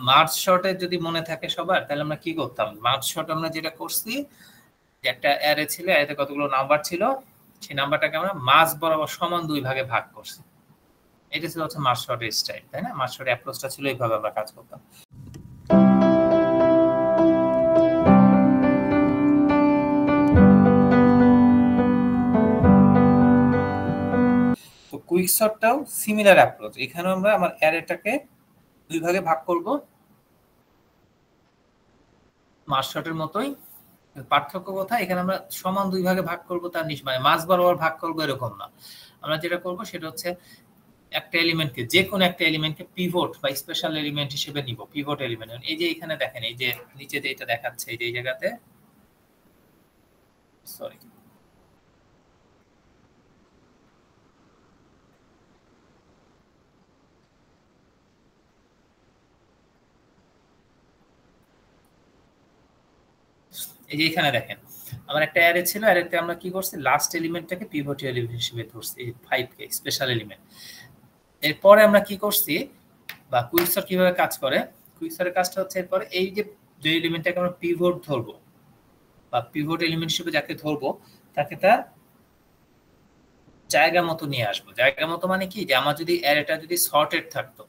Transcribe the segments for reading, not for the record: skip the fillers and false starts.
Merge শর্টে যদি মনে থাকে সবার, তাহলে আমরা কি করতাম? মার্জ শর্ট আমরা যেটা করছি, যে একটা অ্যারে ছিল, অ্যারেতে কতগুলো নাম্বার ছিল, সেই নাম্বারটাকে আমরা মাঝ বরাবর সমান 2 ভাগে ভাগ করছি। এটা ছিল হচ্ছে মার্জ শর্টের স্টাইল, তাই না? মার্জ শর্টের অ্যাপ্রোচটা ছিল এইভাবে আমরা কাজ করতাম। তো কুইকসর্টটাও সিমিলার অ্যাপ্রোচ। এখানে আমরা আমার অ্যারেটাকে 2 ভাগে ভাগ করব, মার্জ শর্টের মতোই। পার্থক্য কোথায়? এখানে আমরা সমান 2 ভাগে ভাগ করব, তার মানে মাঝ বরাবর ভাগ করব এরকম না। আমরা যেটা করব সেটা হচ্ছে একটা এলিমেন্টকে, যে কোনো একটা এলিমেন্টকে পিভট বা স্পেশাল এলিমেন্ট হিসেবে নিব। পিভট এলিমেন্ট, এই যে এখানে দেখেন, এই যে নিচে যে এটা দেখাচ্ছে, এই যে এই জায়গাতে, সরি, এই যে এখানে দেখেন, আমার একটা অ্যারে ছিল, অ্যারেতে আমরা কি করছি, লাস্ট এলিমেন্টটাকে পিভট এলিমেন্ট হিসেবে ধরছি, এই 5 কে স্পেশাল এলিমেন্ট। এরপরে আমরা কি করছি, বা কুইকসর্ট কিভাবে কাজ করে, কুইকসর্টের কাজটা হচ্ছে এরপরে এই যে এলিমেন্টটাকে আমরা পিভট ধরবো, বা পিভট এলিমেন্ট হিসেবে যাকে ধরবো, তাকে তার জায়গা মতো নিয়ে আসবো। জায়গা মতো মানে কি, যে আমার যদি অ্যারেটা যদি সর্টেড থাকতো,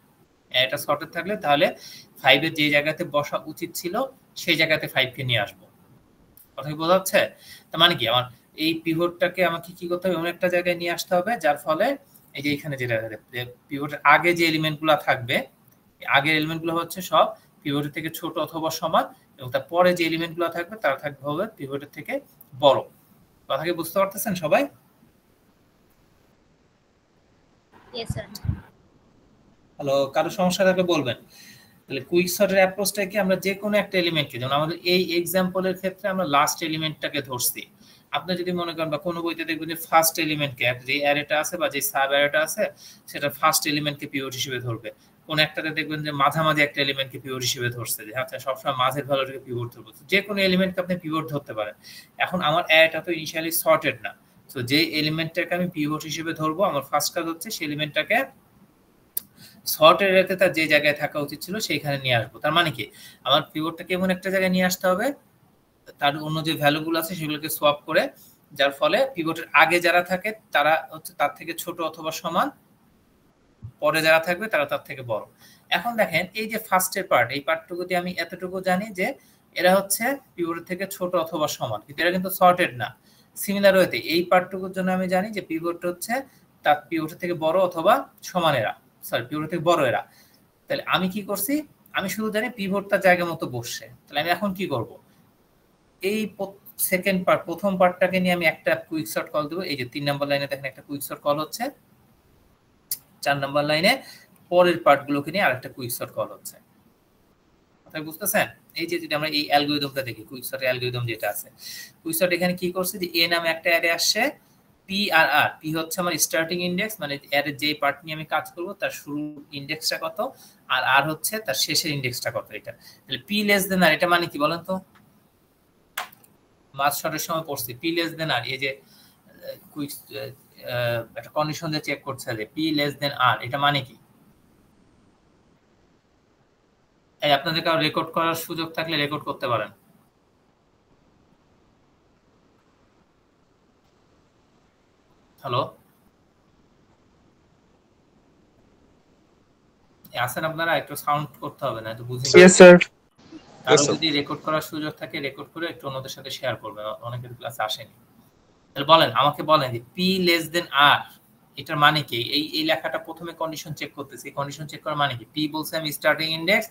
অ্যারেটা সর্টেড থাকলে তাহলে 5 এর যে জায়গাতে বসা উচিত ছিল সেই জায়গাতে 5 কে নিয়ে আসবো। কথা কি বোঝা যাচ্ছে? তার মানে কি, আমার এই পিভটটাকে আমাকে কি করতে হবে, এমন একটা জায়গায় নিয়ে আসতে হবে যার ফলে এই যে এখানে যেটা পিভটের আগে যে এলিমেন্টগুলো থাকবে, আগের এলিমেন্টগুলো হচ্ছে সব পিভটের থেকে ছোট অথবা সমান, এবং তার পরে যে এলিমেন্টগুলো থাকবে তারা থাকবে হবে পিভটের থেকে বড়। কথা কি বুঝতে পারতেছেন সবাই? Yes sir. হ্যালো, কারো সমস্যা থাকলে বলবেন। তাহলে কুইকসর্টের অ্যাপ্রোচটা কি, আমরা যে কোনো একটা এলিমেন্টকে, যেমন আমাদের এই এক্সাম্পলের ক্ষেত্রে আমরা লাস্ট এলিমেন্টটাকে ধরছি। আপনি যদি মনে করেন বা কোনো বইতে দেখবেন যে ফার্স্ট এলিমেন্টকে, যে অ্যারেটা আছে বা যে সাব অ্যারেটা আছে সেটা ফার্স্ট এলিমেন্টকে পিভট হিসেবে ধরবে। কোন একটাতে দেখবেন যে মাঝামাঝি একটা এলিমেন্টকে পিভট হিসেবে ধরছে, যে আচ্ছা সবসময় মাঝের ভ্যালুটাকে পিভট ধরবো। যে কোনো এলিমেন্টকে আপনি পিভট ধরতে পারেন। এখন আমার অ্যারেটা তো ইনিশিয়ালি সর্টেড না, তো যে এলিমেন্টটাকে আমি পিভট হিসেবে ধরবো, আমার ফার্স্ট কাজ হচ্ছে সেই এলিমেন্টটাকে সর্টের এরিয়াতে তার যে জায়গায় থাকা উচিত ছিল সেইখানে নিয়ে আসবো। তার মানে কি, আমার পিভটটাকে এমন একটা জায়গায় নিয়ে আসতে হবে, তার অন্য যে ভ্যালুগুলো আছে সেগুলোকে সোয়াপ করে, যার ফলে পিভটের আগে যারা থাকে তারা হচ্ছে তার থেকে ছোট অথবা সমান, পরে যারা থাকবে তারা তার থেকে বড়। এখন দেখেন, এই যে ফার্স্টের পার্ট, এই পার্টটুকু দিয়ে আমি এতটুকু জানি যে এরা হচ্ছে পিভটের থেকে ছোট অথবা সমান, কিন্তু এরা কিন্তু সর্টেড না। সিমিলার ওয়েতে এই পার্টটুকুর জন্য আমি জানি যে পিভট হচ্ছে তার পিভটের থেকে বড় অথবা সমান এরা, সরি পিভটের থেকে বড় এরা। তাহলে আমি কি করছি, আমি শুধু জানি পিভটটা জায়গা মতো বসছে। তাহলে আমি এখন কি করব, এই সেকেন্ড পার্ট, প্রথম পার্টটাকে নিয়ে আমি একটা কুইকসর্ট কল দেবো। এই যে 3 নম্বর লাইনে দেখেন একটা কুইকসর্ট কল হচ্ছে, 4 নম্বর লাইনে পরের পার্টগুলোকে নিয়ে আরেকটা কুইকসর্ট কল হচ্ছে। কথা বুঝতেছেন? এই যে যদি আমরা এই অ্যালগরিদমটা দেখি, কুইকসর্টের অ্যালগরিদম যেটা আছে, কুইকসর্ট এখানে কি করছে, যে এ নামে একটা অ্যারে আসছে, পি আর আর, পি হচ্ছে আমার স্টার্টিং ইন্ডেক্স, মানে অ্যারের যে পার্ট নিয়ে আমি কাজ করব তার শুরুর ইন্ডেক্সটা কত, আর আর হচ্ছে তার শেষের ইন্ডেক্সটা কত। এটা তাহলে পি লেস দেন আর, এটা মানে কি বলেন তো? মার্জ শর্টের সময় পড়ছি পি লেস দেন আর, এই যে কুইক একটা কন্ডিশন দিয়ে চেক করছে যে পি লেস দেন আর, এটা মানে কি? এই আপনাদের কারো রেকর্ড করার সুযোগ থাকলে রেকর্ড করতে পারেন। হ্যালো, আছেন আপনারা? একটু সাউন্ড করতে হবে, না তো বুঝি না। Yes sir. কারো যদি রেকর্ড করার সুযোগ থাকে রেকর্ড করে একটু অন্যদের সাথে শেয়ার করবেন, অনেকের ক্লাসে আসেনি। তাহলে বলেন, আমাকে বলেন যে পি লেস দেন আর এটার মানে কি? এই লেখাটা প্রথমে কন্ডিশন চেক করতেছি, কন্ডিশন চেক করার মানে কি? পি বলছে আমি স্টার্টিং ইন্ডেক্স,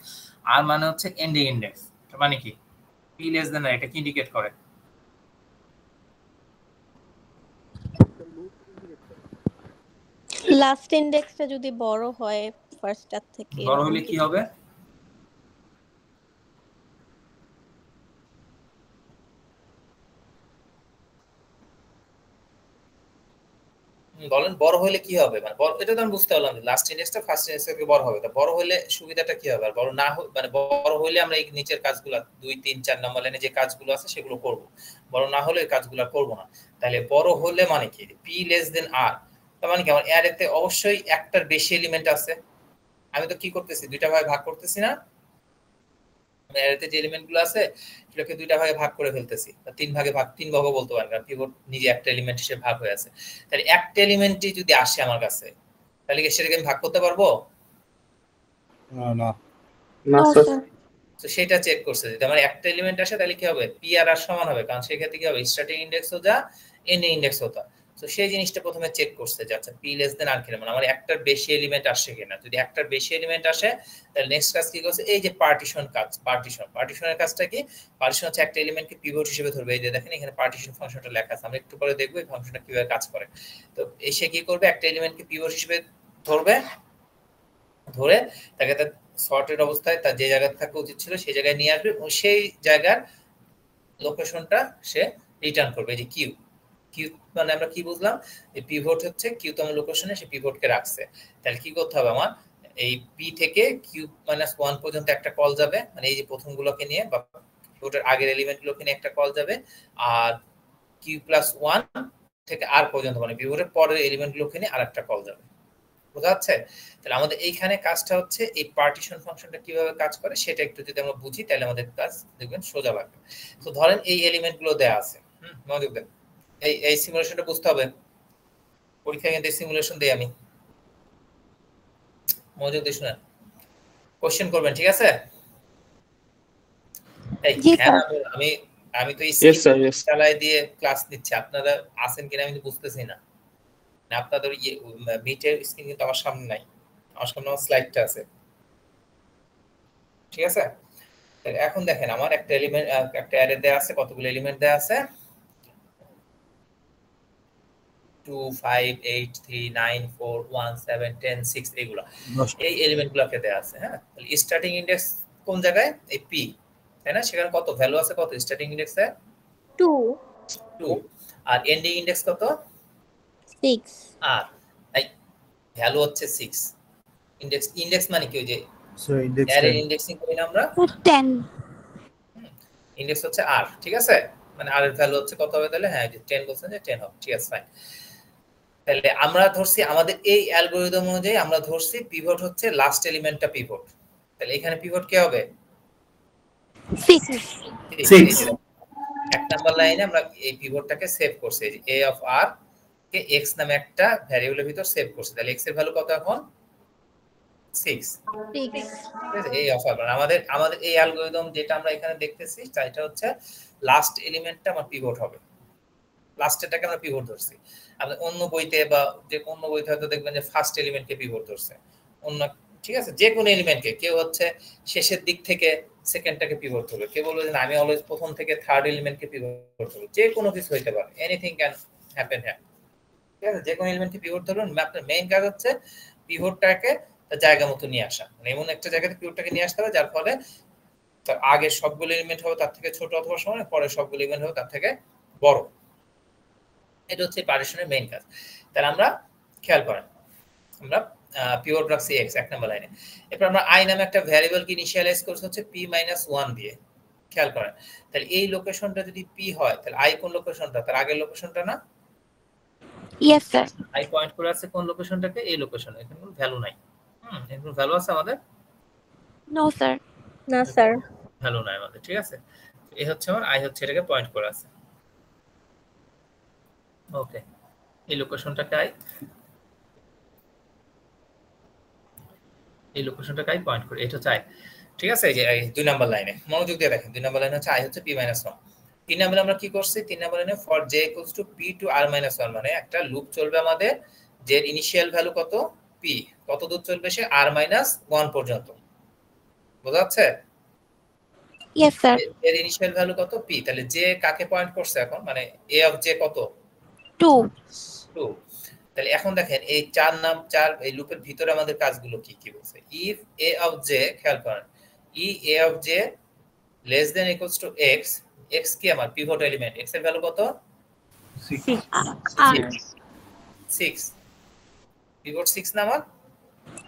আর মানে হচ্ছে এন্ডিং ইন্ডেক্স, এটা মানে কি? পি লেস দেন আর এটা কি ইন্ডিকেট করে? লাস্ট ইন্ডেক্সটা যদি বড় হয় ফার্স্টটার থেকে, বড় হলে কি হবে? বলেন, বড় হলে কি হবে? মানে এটা তো আমি বুঝতে পারলাম, লাস্ট ইন্ডেক্সটা ফার্স্ট ইন্ডেক্স থেকে বড় হবে। তা বড় হলে সুবিধাটা কি হবে? আর বড় না মানে বড় হলে আমরা এই নিচের কাজগুলো 2 3 4 নম্বর লাইনে যে কাজগুলো আছে সেগুলো করব, বড় না হলে এই কাজগুলো করব না। তাহলে বড় হলে মানে কি? পি লেস দেন আর, তার মানে কি আমার অ্যারেতে অবশ্যই একটার বেশি এলিমেন্ট আছে। আমি তো কি করতেছি, দুইটা ভাগে ভাগ করতেছি না, অ্যারেতে যে এলিমেন্টগুলো আছে সেটাকে দুইটা ভাগে ভাগ করে ফেলতেছি, বা তিন ভাগও বলতে পারেন, কারণ পিভট নিজে একটা এলিমেন্ট হিসেবে ভাগ হয়ে আছে। তাহলে একটা এলিমেন্টই যদি আসে আমার কাছে, তাহলে কি সেটাকে আমি ভাগ করতে পারবো? না নো স্যার। স্যার। তো সেটা চেক করছে, যদি আমার একটা এলিমেন্ট আসে তাহলে কি হবে, পি আর আর সমান হবে, কারণ সেই ক্ষেত্রে কি হবে, স্টার্টিং ইন্ডেক্সও যা এন্ডিং ইন্ডেক্সও তা। তো সেই জিনিসটা প্রথমে চেক করছে যে আচ্ছা পি লেস দেন আর কিনা, মানে আমার একটার বেশি এলিমেন্ট আসে কিনা। যদি একটার বেশি এলিমেন্ট আসে তাহলে নেক্সট কাজ কি করছে, এই যে পার্টিশন কাজ, পার্টিশনের কাজটা কি, পার্টিশন হচ্ছে একটা এলিমেন্টকে পিভট হিসেবে ধরবে। এই যে দেখেন এখানে পার্টিশন ফাংশনটা লেখা আছে, আমরা একটু পরে দেখবো এই ফাংশনটা কিভাবে কাজ করে। তো এসে কি করবে, একটা এলিমেন্টকে পিভট হিসেবে ধরবে, ধরে তাকে তার সর্টেড অবস্থায় তার যে জায়গায় থাকা উচিত ছিল সেই জায়গায় নিয়ে আসবে, এবং সেই জায়গার লোকেশনটা সে রিটার্ন করবে। যে কিউ, কিউ মানে আমরা কি বুঝলাম, এই পিভট হচ্ছে কিউতম লোকেশনে সে পিভটকে রাখছে। তাহলে কি করতে হবে, আমার এই পি থেকে কিউ মাইনাস 1 পর্যন্ত একটা কল যাবে, মানে এই যে প্রথমগুলোকে নিয়ে বা পিভটের আগের এলিমেন্টগুলোকে নিয়ে একটা কল যাবে, আর কিউ প্লাস 1 থেকে আর পর্যন্ত মানে পিভটের পরের এলিমেন্টগুলোকে নিয়ে আরেকটা কল যাবে। বোঝা যাচ্ছে? তাহলে আমাদের এইখানে কাজটা হচ্ছে এই পার্টিশন ফাংশনটা কিভাবে কাজ করে সেটা একটু যদি আমরা বুঝি তাহলে আমাদের কাজ দেখবেন সোজা লাগবে। তো ধরেন এই এলিমেন্টগুলো দেয়া আছে, মনোযোগ দেন, এই সিমুলেশনটা বুঝতে হবে, পরীক্ষায় কিন্তু সিমুলেশন দেই আমি, মনোযোগ দিয়ে শুনেন, কোশ্চেন করবেন, ঠিক আছে? এই জি হ্যাঁ স্যার। আমি আমি তো এই Yes sir, yes. চালাই দিয়ে ক্লাস নিচ্ছি, আপনারা আছেন কিনা আমি তো বুঝতেছি না। আপনাদের মিটের স্ক্রিন কিন্তু আমার সামনে নাই, আমার সামনে আমার স্লাইডটা আছে, ঠিক আছে? এখন দেখেন আমার একটা এলিমেন্ট, একটা অ্যারে দেয়া আছে, কতগুলো এলিমেন্ট দেয়া আছে, 2 5 8 3 9 4 1 7 10 6 এগুলো, এই এলিমেন্টগুলোকে দেয়া আছে। হ্যাঁ, তাহলে স্টার্টিং ইনডেক্স কোন জায়গায়, এই পি, তাই না? সেখানে কত ভ্যালু আছে, কত স্টার্টিং ইনডেক্সে 2 2, আর এন্ডিং ইনডেক্স কত 6 আর এই ভ্যালু হচ্ছে 6। ইনডেক্স ইনডেক্স মানে কি, ওই যে So index অ্যারে 10. ইনডেক্সিং করি না আমরা, 10 ইনডেক্স হচ্ছে আর, ঠিক আছে? মানে আর এর ভ্যালু হচ্ছে কত হবে তাহলে, হ্যাঁ যে 10 বলছেন যে 10 হবে, ঠিক আছে ফাইন। তাহলে আমরা ধরছি আমাদের এই অ্যালগরিদম অনুযায়ী আমরা ধরছি পিভট হচ্ছে লাস্ট এলিমেন্টটা পিভট। তাহলে এখানে পিভট কে হবে, 6 Six. এই যে এক নাম্বার লাইনে আমরা এই পিভটটাকে সেভ করছি, এই যে a of r K x নামে একটা ভ্যারিয়েবলের ভিতর সেভ করছি। তাহলে x এর ভ্যালু কত এখন 6, 6 ঠিক আছে? a অফ r আমাদের আমাদের এই অ্যালগরিদম যেটা আমরা এখানে দেখতেছি সেটা হচ্ছে লাস্ট এলিমেন্টটা আমার পিভট হবে, লাস্টেরটাকে আমরা পিভট ধরছি। আপনি অন্য বইতে বা যে কোনো বইতে হয়তো দেখবেন যে ফার্স্ট এলিমেন্টকে পিভট ধরছে, অন্য, ঠিক আছে, যে কোনো এলিমেন্টকে, কেউ হচ্ছে শেষের দিক থেকে সেকেন্ডটাকে পিভট ধরবে, কেউ বলবে যে আমি অলওয়েজ প্রথম থেকে থার্ড এলিমেন্টকে পিভট ধরব, যে কোনো কিছু হইতে পারে, এনিথিং ক্যান হ্যাপেন হ্যাঁ, ঠিক আছে? যে কোনো এলিমেন্টকে পিভট ধরবেন, আপনার মেইন কাজ হচ্ছে পিভটটাকে তার জায়গা মতো নিয়ে আসা, মানে এমন একটা জায়গাতে পিভটটাকে নিয়ে আসতে হবে যার ফলে তার আগের সবগুলো এলিমেন্ট হবে তার থেকে ছোট অথবা সমান, পরের সবগুলো এলিমেন্ট হবে তার থেকে বড়। এটা হচ্ছে পার্টিশনের মেইন কাজ। তাহলে আমরা খেয়াল করেন, আমরা পিভট রাখছি x এক নাম্বার লাইনে, এরপর আমরা i নামে একটা ভ্যারিয়েবল কি ইনিশিয়ালাইজ করছি হচ্ছে p - 1 দিয়ে। খেয়াল করেন, তাহলে এই লোকেশনটা যদি p হয় তাহলে i কোন লোকেশনটা, তার আগের লোকেশনটা না? Yes sir. i পয়েন্ট করে আছে কোন লোকেশনটাকে, এই লোকেশনে, এখানে কোনো ভ্যালু নাই। এখানে কোনো ভ্যালু আছে আমাদের? No sir. না স্যার। ভ্যালু নাই আমাদের, ঠিক আছে? এই হচ্ছে আমার i হচ্ছে এটাকে পয়েন্ট করে আছে। ওকে, এই লোকেশনটাকে i, এই লোকেশনটাকে i পয়েন্ট করে, এটা হচ্ছে i, ঠিক আছে? এই যে এই দুই নাম্বার লাইনে মনোযোগ দিয়ে দেখেন, দুই নাম্বার লাইনে হচ্ছে i হচ্ছে p - 1। তিন নাম্বারে আমরা কি করছি, তিন নাম্বার লাইনে for j equals to p to r - 1, মানে একটা লুপ চলবে আমাদের, যে ইনিশিয়াল ভ্যালু কত p, কত দূর চলবে সে r - 1 পর্যন্ত। বোঝা যাচ্ছে? Yes sir. এর ইনিশিয়াল ভ্যালু কত p, তাহলে j কাকে পয়েন্ট করছে এখন, মানে a অফ j কত 2 2। তাহলে এখন দেখেন এই চার নাম চার এই লুপের ভিতরে আমাদের কাজগুলো কি কি বলছে, ইফ a অফ j, খেয়াল করেন, ই a of j less than equals to x, x কি আমার পিভট এলিমেন্ট, x এর ভ্যালু কত 6 আর 6, পিভট 6 না আমার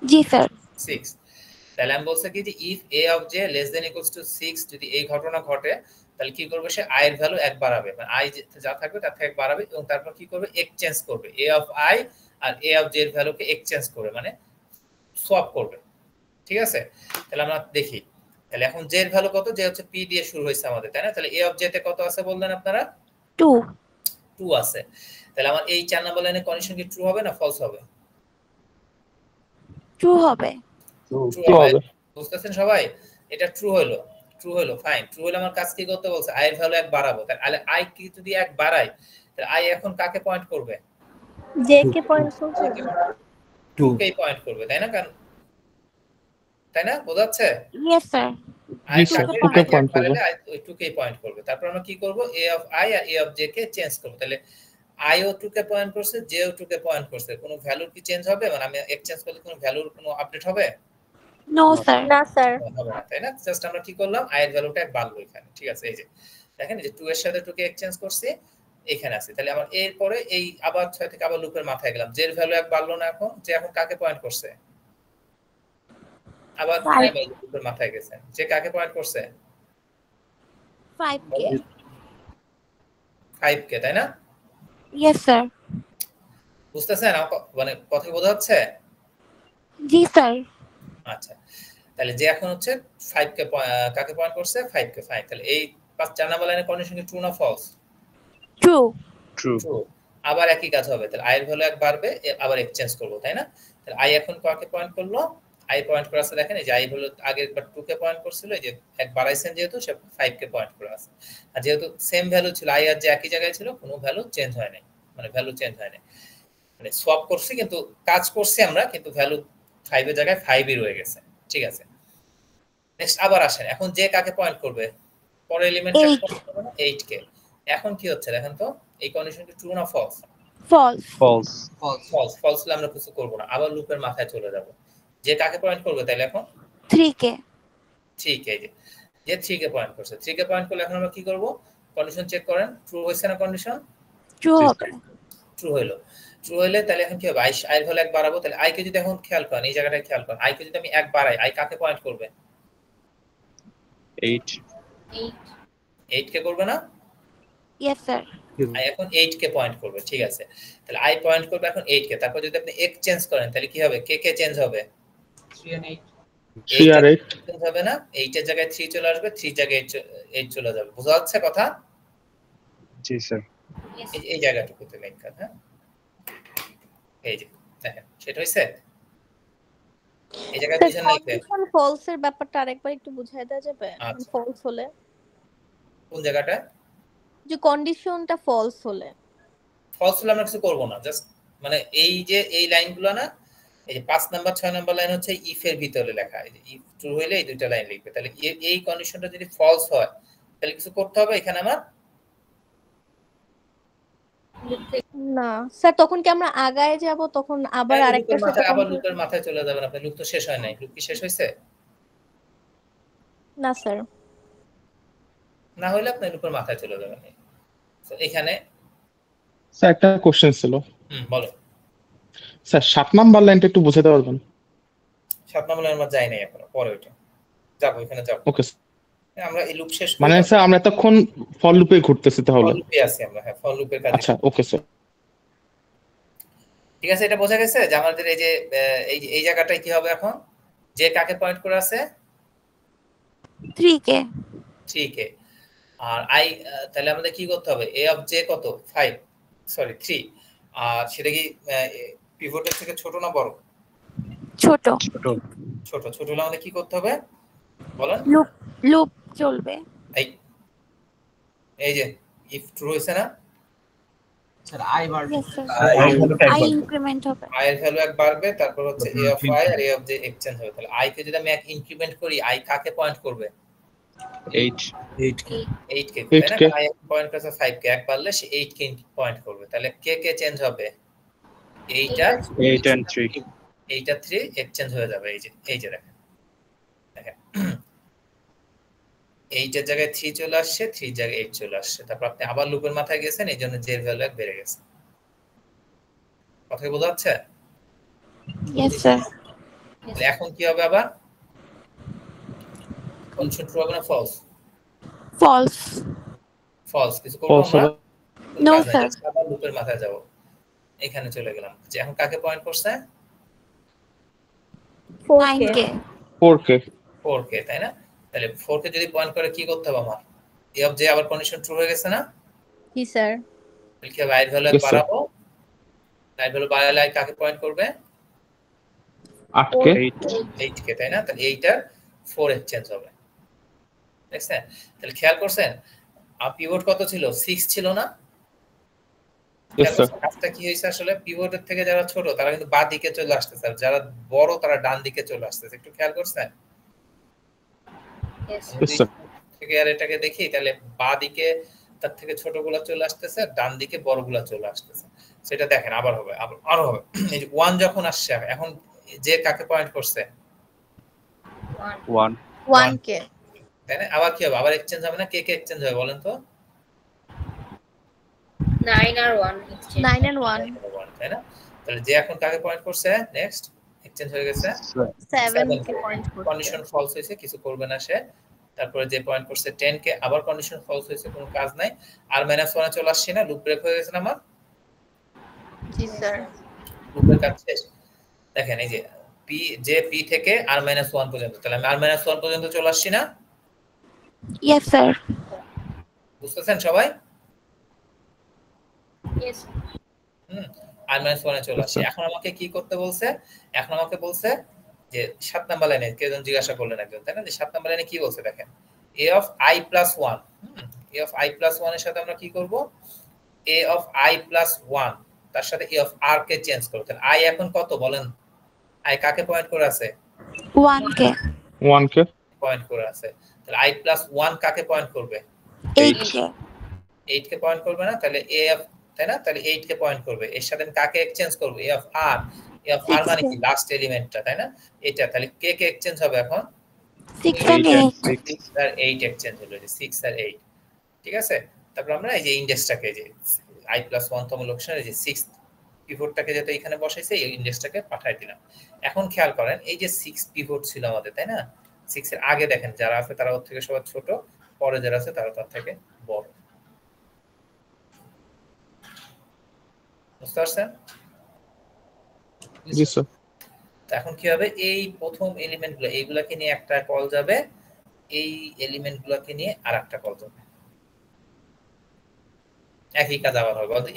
জি স্যার। 6। তাহলে আমি বলছি কি যে if a of j less than equals to 6, যদি এই ঘটনা ঘটে তাহলে কি করবে, সে i এর ভ্যালু এক বাড়াবে, মানে i যা থাকবে তার থেকে এক বাড়াবে, এবং তারপর কি করবে, এক্সচেঞ্জ করবে a অফ i আর a অফ j এর ভ্যালুকে এক্সচেঞ্জ করবে, মানে সোয়াপ করবে, ঠিক আছে? তাহলে আমরা দেখি, তাহলে এখন জে এর ভ্যালু কত? যে হচ্ছে পি দিয়ে শুরু হয়েছে আমাদের, তাই না? তাহলে এ অফ জে তে কত আছে বললেন আপনারা? 2 2 আছে। তাহলে আমার এই 4 নাম্বার লাইনের কন্ডিশন কি ট্রু হবে না ফলস হবে? ট্রু হবে। ট্রু হবে। বুঝতেছেন সবাই? এটা ট্রু হলো, ট্রু হলো, ফাইন। ট্রু হলে আমার কাজ কি করতে বলছে? আই এর ভ্যালু 1 বাড়াবো। তাহলে আই কি যদি 1 বাড়াই, তাহলে আই এখন কাকে পয়েন্ট করবে? জে কে পয়েন্ট করবে। 2 কে পয়েন্ট করবে, তাই না? কারণ তাই না, বোঝাচ্ছে? Yes sir. I G sir, কাকে 2 কে পয়েন্ট করবে। বাড়ালে আই ওই 2 কে পয়েন্ট করবে। তারপর আমরা কি করব? এ অফ আই আর এ অফ জে কে চেঞ্জ করব। তাহলে আই ও 2 কে পয়েন্ট করছে, জে ও 2 কে পয়েন্ট করছে। কোনো ভ্যালু কি চেঞ্জ হবে? মানে আমি এক্সচেঞ্জ করলে কোনো ভ্যালুর কোনো আপডেট হবে? No sir. না স্যার। হবে না, তাই না? জাস্ট আমরা কি করলাম? আই এর ভ্যালুটা বাড়লো এখানে, ঠিক আছে? এই যে দেখেন, এই যে 2 এর সাথে 2 কে এক্সচেঞ্জ করছি, এখানে আছে। তাহলে আমার এরপরে এই আবার 6 থেকে আবার লুপের মাথায় গেলাম। জে এর ভ্যালু 1 বাড়লো না এখন? যে এখন কাকে পয়েন্ট করছে? আবার লুপের মাথায় গেছে। যে কাকে পয়েন্ট করছে? 5 কে। 5 কে, তাই না? Yes sir. বুঝতেছেন মানে কথা বোঝা যাচ্ছে? জি স্যার। আচ্ছা, তাহলে যে এখন হচ্ছে 5 কে কাকে পয়েন্ট করছে? 5 কে, ফাইন। তাহলে এই 4 নাম্বার লাইনের কন্ডিশন কি ট্রু না ফলস? ট্রু। ট্রু। ট্রু। আবার একই কাজ হবে। তাহলে আই এর ভ্যালু 1 বাড়বে, আবার এক্সচেঞ্জ করব, তাই না? তাহলে আই এখন কাকে পয়েন্ট করলো? আই পয়েন্ট করে আছে, দেখেন এই যে আই হলো আগের বার 2 কে পয়েন্ট করছিল, এই যে 1 বাড়াইছেন যেহেতু সে 5 কে পয়েন্ট করে আছে। আর যেহেতু সেম ভ্যালু ছিল, আই আর যে একই জায়গায় ছিল, কোনো ভ্যালু চেঞ্জ হয় নাই। মানে ভ্যালু চেঞ্জ হয় নাই। মানে সোয়াপ করছি কিন্তু কাজ করছি আমরা, কিন্তু ভ্যালু 5 এর জায়গায় 5 ই রয়ে গেছে, ঠিক আছে? নেক্সট আবার আসেন, এখন যে কাকে পয়েন্ট করবে? পরের এলিমেন্টটা 8 কে। এখন কি হচ্ছে দেখেন তো, এই কন্ডিশন কি ট্রু না false? False. False. False. False হলে আমরা কিছু করব না, আবার লুপের মাথায় চলে যাব। যে কাকে পয়েন্ট করবে তাইলে এখন? 3 কে। 3 কে। যে 3 কে পয়েন্ট করছে, 3 কে পয়েন্ট করলে এখন আমরা কি করব? কন্ডিশন চেক করেন, ট্রু হইছে না কন্ডিশন? ট্রু হবে। ট্রু হইলো। ট্রু হইলে তাহলে এখন কি হবে? আই এর ভ্যালু 1 বাড়াবো। তাহলে আই কে যদি এখন খেয়াল করেন, এই জায়গাটায় খেয়াল করেন, আই কে যদি আমি 1 বাড়াই, আই কাকে পয়েন্ট করবে? 8। 8 কে করবে না? Yes sir. আই এখন 8 কে পয়েন্ট করবে, ঠিক আছে? তাহলে আই পয়েন্ট করবে এখন 8 কে। তারপর যদি আপনি এক্সচেঞ্জ করেন, তাহলে কি হবে? কে কে চেঞ্জ হবে? 3 আর 8 চেঞ্জ হবে না? 8 এর জায়গায় 3 চলে আসবে, 3 জায়গায় 8 চলে যাবে। বুঝা যাচ্ছে কথা? জি স্যার। এই জায়গাটুকুতে মেইন কাজ, হ্যাঁ? এই যে দেখেন, সেটা হইছে? এই জায়গায় বুঝেন নাই? কন্ডিশন ফলস এর ব্যাপারটা আরেকবার একটু বুঝাই দেওয়া যাবে? আচ্ছা। ফলস হলে কোন জায়গাটা? যে কন্ডিশনটা ফলস হলে। ফলস হলে আমরা কিছু করব না, জাস্ট মানে এই যে এই লাইনগুলো না, এই যে 5 নাম্বার 6 নাম্বার লাইন হচ্ছে ইফ এর ভিতরে লেখা। এই যে ইফ ট্রু হইলে এই দুইটা লাইন লিখবে। তাহলে এই কন্ডিশনটা যদি ফলস হয়, তাহলে কিছু করতে হবে এখানে আমার? না স্যার, তখন কি আমরা আগায় যাব? তখন আবার আরেকটার সাথে আবার লুপের মাথায় চলে যাবেন আপনি। লুপ তো শেষ হয় নাই। লুপ কি শেষ হইছে? না স্যার। না হইলে আপনি লুপের মাথায় চলে যাবেন। তো এখানে স্যার একটা কোশ্চেন ছিল। বলো। স্যার 7 নাম্বার লাইনটা একটু বুঝাতে পারবেন? 7 নাম্বার লাইন আমরা যাই নাই এখনো, পরে ওইটা যাবো, এখানে যাবো। ওকে। আমরা এই লুপ শেষ মানে স্যার আমরা এতক্ষণ ফর লুপে ঘুরতেছি তাহলে? ফর লুপে আছি আমরা, হ্যাঁ, ফর লুপের কাজ। আচ্ছা, ওকে স্যার। ঠিক আছে, এটা বোঝা গেছে যে আমাদের এই যে এই জায়গাটায় কি হবে এখন? যে কাকে পয়েন্ট করে আছে? 3 কে। 3 কে। আর আই, তাহলে আমাদের কি করতে হবে? এ অফ জে কত? 5, সরি 3। আর সেটা কি পিভটের থেকে ছোট না বড়? ছোট। ছোট। ছোট হলে আমাদের কি করতে হবে বলেন? লুপ চলবে। এই যে ইফ ট্রু হইছে না? স্যার আই বাড়বে। আই ইনক্রিমেন্ট হবে। আই এর ভ্যালু 1 বাড়বে, তারপর হচ্ছে এ অফ আই আর এ অফ জে এক্সচেঞ্জ হবে। তাহলে আই কে যদি আমি 1 ইনক্রিমেন্ট করি, আই কাকে পয়েন্ট করবে? 8 কে। 8 কে, তাই না? আই পয়েন্ট করছে 5 কে, 1 বাড়লে সে 8 কে পয়েন্ট করবে। তাহলে কে কে চেঞ্জ হবে? 8 and 3 এইটা 3 এক্সচেঞ্জ হয়ে যাবে। এই যে দেখেন 8 এর জায়গায় 3 চলে আসছে, 3 এর জায়গায় 8 চলে আসছে। তারপর আপনি আবার লুপের মাথায় গেছেন, এই জন্য জের ভ্যালু 1 বেড়ে গেছে। কথা বোঝা যাচ্ছে? Yes sir. এখন কি হবে আবার? কন্ডিশন ট্রু হবে না ফলস? ফলস। ফলস। কিছু করব আমরা? No sir. আবার লুপের মাথায় যাব। এখানে চলে গেলাম। যে এখন কাকে পয়েন্ট করছে? 4 কে। 4 কে। 4 কে, তাই না? তাহলে 4 কে যদি পয়েন্ট করে কি করতে হবে আমার এ অফ জে আবার কন্ডিশন ট্রু হয়ে গেছে না জি স্যার তাহলে কি হবে আই ভ্যালু Yes, sir. বাড়াবো আই ভ্যালু বাড়ালে আই কাকে পয়েন্ট করবে 8 কে 8 কে তাই না তাহলে এইটার 4 এক্সচেঞ্জ হবে দেখছেন তাহলে খেয়াল করছেন পিভট কত ছিল 6 ছিল না Yes, sir. কাজটা কি হয়েছে আসলে পিভটের থেকে যারা ছোট তারা কিন্তু বাঁ দিকে চলে আসতেছে আর যারা বড় তারা ডান দিকে চলে আসতেছে একটু খেয়াল করছেন Yes. Yes, sir. থেকে আর এটাকে দেখি তাহলে বাঁ দিকে তার থেকে ছোটগুলা চলে আসতেছে ডান দিকে বড়গুলা চলে আসতেছে সেটা দেখেন আবার হবে আরো হবে এই যে 1 যখন আসছে এখন যে কাকে পয়েন্ট করছে 1 1 কে তাই না আবার কি হবে আবার এক্সচেঞ্জ হবে না কে কে এক্সচেঞ্জ হবে বলেন তো 9 আর 1 exchange 9 and 1 তাই না তাহলে যে এখন কাকে পয়েন্ট করছে নেক্সট এক্সচেঞ্জ হয়ে গেছে 7 কে পয়েন্ট করছে কন্ডিশন ফলস হয়েছে কিছু করবে না সে তারপরে যে পয়েন্ট করছে 10 কে আবার কন্ডিশন ফলস হয়েছে কোনো কাজ নাই আর -1 এ চলে আসছে না লুপ ব্রেক হয়ে গেছে না আমার জি স্যার লুপের কাজ শেষ দেখেন এই যে পি যে পি থেকে আর -1 পর্যন্ত তাহলে আমি আর -1 পর্যন্ত চলে আসছি না ইয়েস স্যার বুঝতেছেন সবাই yes আর -1 এ চলে আসছি এখন আমাকে কি করতে বলছে এখন আমাকে বলছে যে 7 নাম্বার লাইনে কেজন জিজ্ঞাসা করলেন একজন তাই না যে 7 নাম্বার লাইনে কি বলছে দেখেন a of i plus 1 a of i plus 1 এর সাথে আমরা কি করব a of i plus 1 তার সাথে a of r K change করব তাহলে i এখন কত বলেন i কাকে পয়েন্ট করে আছে 1 কে 1 কে পয়েন্ট করে আছে তাহলে i plus 1 কাকে পয়েন্ট করবে 8 কে 8 কে পয়েন্ট করবে না তাহলে a of তাই না তাহলে 8 কে পয়েন্ট করবে এর সাথে আমি কাকে এক্সচেঞ্জ করব a of r a of r মানে কি লাস্ট এলিমেন্টটা তাই না এটা তাহলে কে কে এক্সচেঞ্জ হবে এখন 6 and 8 6 আর 8 এক্সচেঞ্জ হলো যে 6 আর 8 ঠিক আছে তারপর আমরা এই যে ইনডেক্সটাকে যে i + 1 তম লোকেশনে যে 6 পিভটটাকে যেটা এখানে বসাইছে এই ইনডেক্সটাকে পাঠিয়ে দিলাম এখন খেয়াল করেন এই যে 6 পিভট ছিল আমাদের তাই না 6 এর আগে দেখেন যারা আছে তারা ওর থেকে সবার ছোট পরে যারা আছে তারা তার থেকে বড় বুঝতে পারছেন জি স্যার এখন কি হবে এই প্রথম এলিমেন্টগুলো এইগুলাকে নিয়ে একটা কল যাবে এই এলিমেন্টগুলোকে নিয়ে আরেকটা কল যাবে একই কাজ আবার হবে অর্থাৎ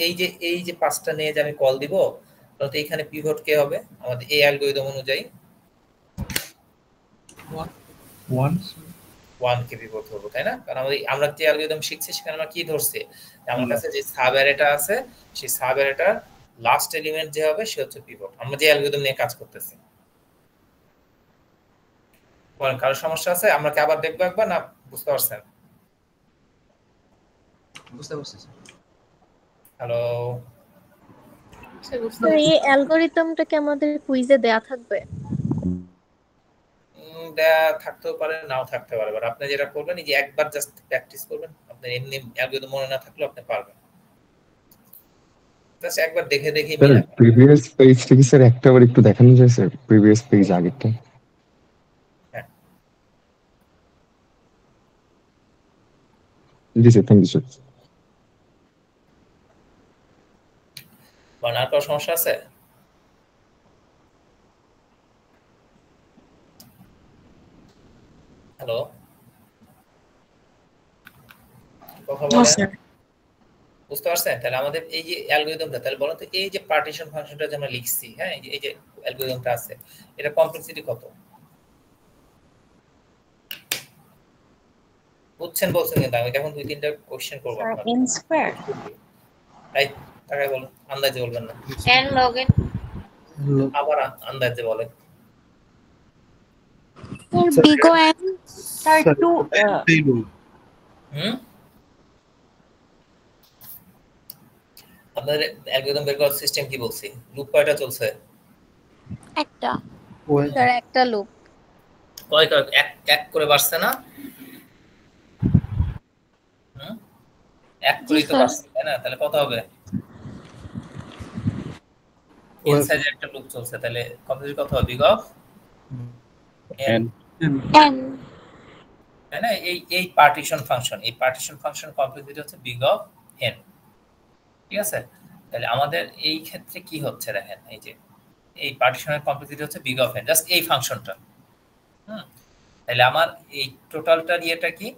এই যে পাঁচটা নিয়ে যে আমি কল দিব তাহলে এইখানে পিভট কে হবে আমাদের এই অ্যালগরিদম অনুযায়ী 1 কে পিভট হবে তাই না কারণ আমরা যে অ্যালগরিদম শিখছি সেখানে আমরা কি ধরছি আমার কাছে যে সাব অ্যারেটা আছে সেই সাব অ্যারেটার লাস্ট এলিমেন্ট যে হবে সে হচ্ছে পিভট আমরা যে অ্যালগরিদম নিয়ে কাজ করতেছি বলেন কারো সমস্যা আছে আমরা কি আবার দেখব একবার না বুঝতে পারছেন বুঝতে পারছি হ্যালো স্যার এই অ্যালগরিদমটা কি আমাদের কুইজে দেয়া থাকবে দেয়া থাকতেও পারে নাও থাকতে পারে বাট আপনি যেটা করবেন এই যে একবার জাস্ট প্র্যাকটিস করবেন আপনি এমনি অ্যালগরিদম মনে না থাকলেও আপনি পারবেন জাস্ট একবার দেখে দেখে স্যার প্রিভিয়াস পেজ থেকে স্যার একটা বার একটু দেখানো যায় স্যার প্রিভিয়াস পেজ আগেরটা জি স্যার থ্যাংক ইউ স্যার বানার কোনো সমস্যা আছে হ্যালো কথা বলেন বুঝতে পারছেন তাহলে আমাদের এই যে অ্যালগরিদমটা তাহলে বলুন তো এই যে পার্টিশন ফাংশনটা যে আমরা লিখছি হ্যাঁ এই যে অ্যালগরিদমটা আছে এটা কমপ্লেক্সিটি কত বুঝছেন বলছেন কিন্তু আমি এখন দুই তিনটা কোশ্চেন করব আপনাদের n স্কয়ার রাইট তাকাই বলুন আন্দাজে বলবেন না n log n আবার আন্দাজে বলেন big O n স্যার 2 আপনাদের অ্যালগরিদম বের করার সিস্টেম কি বলছি লুপ কয়টা চলছে একটা স্যার একটা লুপ কয় কয় এক করে বাড়ছে না এক করে তো বাড়ছে তাই না তাহলে কত হবে ইনসাইড একটা লুপ চলছে তাহলে কমপ্লিট কত হবে বিগ অফ n n তাই না এই পার্টিশন ফাংশন কমপ্লিট হচ্ছে বিগ অফ n ঠিক আছে তাহলে আমাদের এই ক্ষেত্রে কি হচ্ছে দেখেন এই যে এই পার্টিশনের কমপ্লিসিটি হচ্ছে বিগ অফ n জাস্ট এই ফাংশনটা তাহলে আমার এই টোটালটার ইয়েটা কি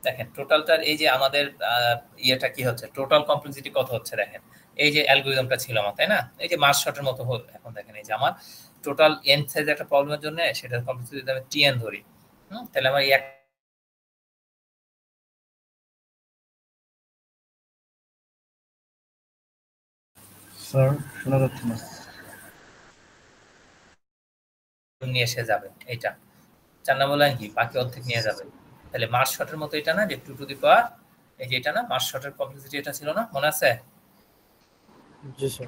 দেখেন, টোটালটার এই যে আমাদের ইয়েটা কি হচ্ছে, টোটাল কমপ্লেক্সিটি কত হচ্ছে দেখেন। এই যে অ্যালগরিদমটা ছিল আমার, তাই না, এই যে মার্জ শটের মতো হল। এখন দেখেন এই যে আমার টোটাল এন সাইজ একটা প্রবলেমের জন্য সেটার কমপ্লেক্সিটি যদি আমি টিএন ধরি, তাহলে আমার এক স্যার শোনা যাচ্ছে না। নিয়ে এসে যাবে এইটা 4 নম্বর লাইন কি বাকি অর্ধেক নিয়ে যাবে। তাহলে মার্জ শটের মতো এটা না যে 2 টু দি পাওয়ার, এই যে এটা না মার্জ শটের কমপ্লেক্সিটি এটা ছিল না, মনে আছে? জি স্যার।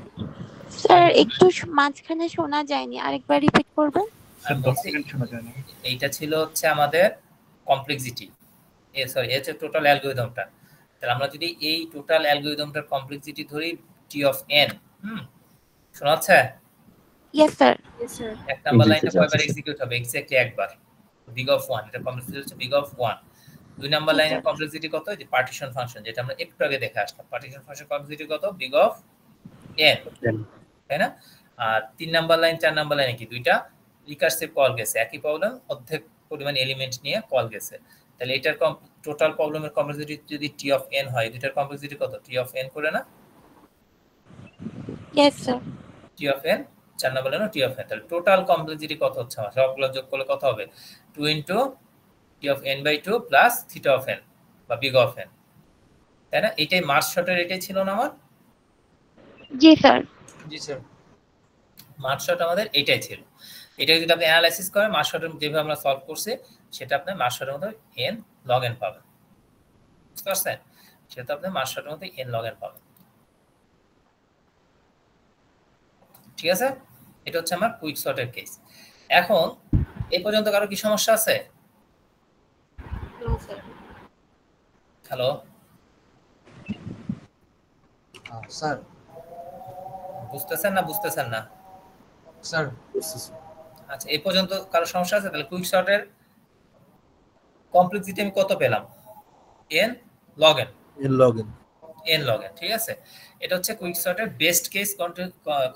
স্যার একটু মাঝখানে শোনা যায়নি, আরেকবার রিপিট করবেন? স্যার 10 সেকেন্ড শোনা যায় না। এইটা ছিল হচ্ছে আমাদের কমপ্লেক্সিটি, সরি এই যে টোটাল অ্যালগরিদমটা। তাহলে আমরা যদি এই টোটাল অ্যালগরিদমটার কমপ্লেক্সিটি ধরি টি অফ এন, শোনা যাচ্ছে? Yes sir. এক নাম্বার লাইনটা কয়বার এক্সিকিউট হবে? এক্স্যাক্টলি একবার, বিগ অফ 1, এটা কমপ্লেক্সিটি হচ্ছে বিগ অফ 1। দুই নাম্বার লাইনের কমপ্লেক্সিটি কত? যে পার্টিশন ফাংশন, যেটা আমরা একটু আগে দেখে আসলাম, পার্টিশন ফাংশন কমপ্লেক্সিটি কত? বিগ অফ এন, তাই না? আর 3 নাম্বার লাইন 4 নাম্বার লাইনে কি দুইটা রিকার্সিভ কল গেছে, একই প্রবলেম অর্ধেক পরিমাণ এলিমেন্ট নিয়ে কল গেছে। তাহলে এটার টোটাল প্রবলেমের কমপ্লেক্সিটি যদি টি অফ এন হয়, দুইটার কমপ্লেক্সিটি কত? টি অফ এন করে না? Yes sir. T of n 4 number লাইনে টি অফ এন। তাহলে টোটাল কমপ্লেক্সিটি কত হচ্ছে আমার? সবগুলো যোগ করলে কত হবে? 2 into T of n by 2 plus theta of n বা বিগ অফ এন, তাই না? এটাই মার্জ শটের, এটাই ছিল না আমার? জি স্যার। জি স্যার। মার্জ শট আমাদের এটাই ছিল। এটা যদি আপনি অ্যানালাইসিস করেন মার্জ শটের যেভাবে আমরা সলভ করছি, সেটা আপনি মার্জ শটের মতো এন লগ এন পাবেন, বুঝতে পারছেন? সেটা আপনি মার্জ শটের মতো এন লগ এন পাবেন, ঠিক আছে? এটা হচ্ছে আমার কুইক সর্টের কেস। এখন এই পর্যন্ত কারো কি সমস্যা আছে? Hello sir. বুঝতেছেন না বুঝতেছেন না? স্যার আচ্ছা, এই পর্যন্ত কারো সমস্যা আছে? তাহলে কুইক সর্টের কমপ্লেক্সিটি আমি কত পেলাম? N log N, N log N, ঠিক আছে? এটা হচ্ছে কুইক সর্টের বেস্ট কেস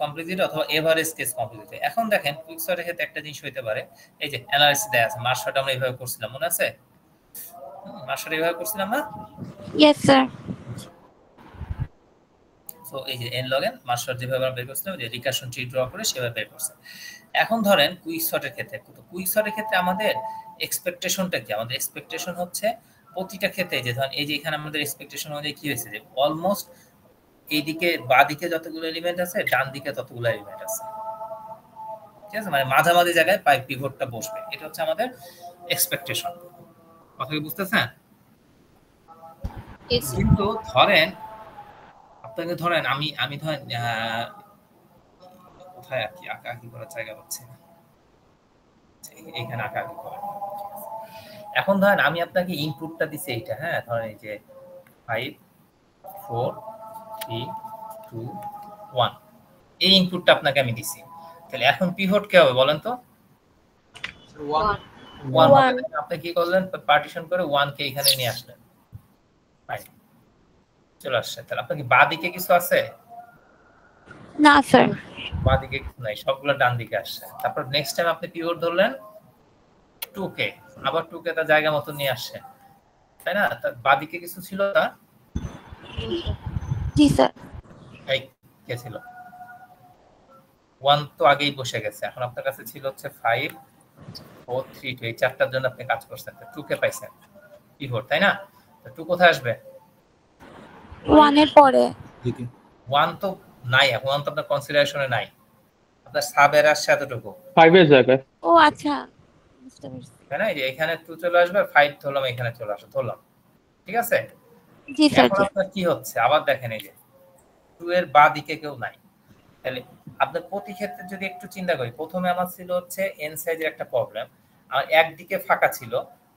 কমপ্লেক্সিটি অথবা এভারেজ কেস কমপ্লেক্সিটি। এখন দেখেন কুইক সর্টের ক্ষেত্রে একটা জিনিস হইতে পারে, এই যে অ্যানালাইসিস দেয়া আছে, মার্জ শট আমরা এইভাবে করছিলাম, মনে আছে? মার্জ শট এইভাবে করছিলাম না? Yes sir. সো এই যে N log N merge shot যেভাবে আমরা বের করছিলাম, যে রিকারশন ট্রি ড্র করে সেভাবে বের করছে। এখন ধরেন কুইক সর্টের ক্ষেত্রে, কুইক সর্টের ক্ষেত্রে আমাদের এক্সপেকটেশনটা কি? আমাদের এক্সপেকটেশন হচ্ছে প্রতিটা ক্ষেত্রে, যে ধরেন এই যে এখানে আমাদের এক্সপেকটেশন অনুযায়ী কি হয়েছে, যে অলমোস্ট এইদিকে বাঁদিকে যতগুলো এলিমেন্ট আছে ডান দিকে ততগুলো এলিমেন্ট আছে, ঠিক আছে? মানে মাঝামাঝি জায়গায় পিভটটা বসবে, এটা হচ্ছে আমাদের এক্সপেকটেশন। কথা কি বুঝতেছেন? কিন্তু ধরেন আপনাকে ধরেন আমি ধরেন কোথায় আর কি আঁকাআঁকি করার জায়গা পাচ্ছি না, এখানে আঁকাআঁকি করেন। এখন ধরেন আমি আপনাকে ইনপুটটা দিছি এইটা, হ্যাঁ, ধরেন এই যে 5 4 3 2 1, এই ইনপুটটা আপনাকে আমি দিছি। তাহলে এখন পিভট কি হবে বলেন তো? 1 হবে। আপনি কি করলেন? পার্টিশন করে 1 কে এখানে নিয়ে আসলেন, চলে আসছে। তাহলে আপনার কি বাঁ দিকে কিছু আছে? না স্যার। বাঁ দিকে কিছু নাই, সবগুলো ডান দিকে আসছে। তারপর নেক্সট টাইম আপনি পিভট ধরলেন 2 কে, আবার 2 কে তার জায়গা মতো নিয়ে আসছে, তাই না? তার বাঁ দিকে কিছু ছিল তার? জি স্যার। এই কে ছিল? 1 তো আগেই বসে গেছে। এখন আপনার কাছে ছিল হচ্ছে 5 4 3 2, এই চারটার জন্য আপনি কাজ করছেন, 2 কে পাইছেন পিভট, তাই না? তো 2 কোথায় আসবে? 1 এর পরে। 1 তো নাই, এখন 1 তো আপনার কনসিডারেশনে নাই, আপনার সাবের আসছে এতটুকু 5 এর জায়গায়। ও আচ্ছা, বুঝতে পারছি। তাই না? এই যে এখানে 2 চলে আসবে, 5 ধরলাম, এখানে চলে আসবে ধরলাম, ঠিক আছে? জি স্যার। এখন আপনার কি হচ্ছে আবার দেখেন, এই যে 2 এর বাঁ দিকে কেউ নাই। তাহলে আপনার প্রতি ক্ষেত্রে যদি একটু চিন্তা করি, প্রথমে আমার ছিল হচ্ছে এন সাইজের একটা প্রবলেম, আর একদিকে ফাঁকা ছিল,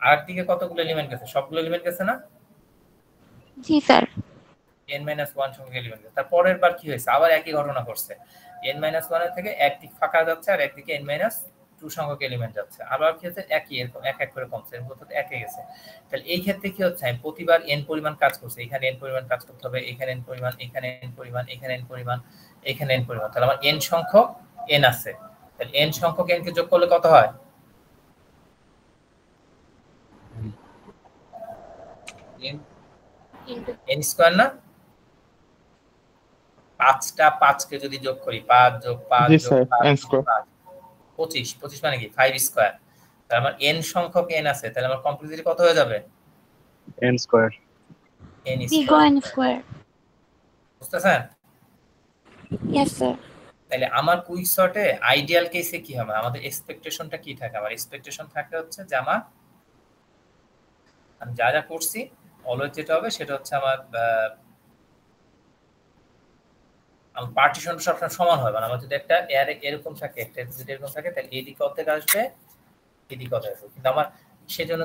আর দিকে কতগুলো এলিমেন্ট গেছে? সবগুলো এলিমেন্ট গেছে না? জি স্যার। n-1 সংখ্যক এলিমেন্ট গেছে। তারপরের বার কি হয়েছে? আবার একই ঘটনা ঘটছে, n-1 এর থেকে একদিক ফাঁকা যাচ্ছে আর একদিকে n-2 সংখ্যক এলিমেন্ট যাচ্ছে, আবার কি হচ্ছে একই, এরকম এক এক করে কমছে, এর মধ্যে একই গেছে। তাহলে এই ক্ষেত্রে কি হচ্ছে, আমি প্রতিবার n পরিমাণ কাজ করছি, এখানে n পরিমাণ কাজ করতে হবে, এখানে n পরিমাণ, এখানে n পরিমাণ, এখানে n পরিমাণ, এখানে n পরিমাণ। তাহলে আমার n সংখ্যক n আছে, তাহলে n সংখ্যক n কে যোগ করলে কত হয়? into n স্কয়ার না 5টা 5 কে যদি যোগ করি 5 যোগ 5 জি যোগ স্যার 5 n স্কয়ার 25 25 মানে কি 5 স্কয়ার তার মানে n সংখ্যক n আছে তাহলে আমার কমপ্লিসিটি কত হয়ে যাবে n square n big square O n square. বুঝতেছেন Yes, sir. তাহলে আমার কুইক সর্টে আইডিয়াল কেসে কি হবে আমাদের এক্সপেকটেশনটা কি থাকে আমার এক্সপেকটেশন থাকে হচ্ছে যে আমি যা যা করছি অলওয়েজ যেটা হবে সেটা হচ্ছে আমার পার্টিশন সবসময় সমান হবে মানে আমার যদি একটা এরকম থাকে একটা যদি এরকম থাকে তাহলে এই দিকে অর্ধেক আসবে এই দিকে অর্ধেক আসবে কিন্তু আমার সেজন্য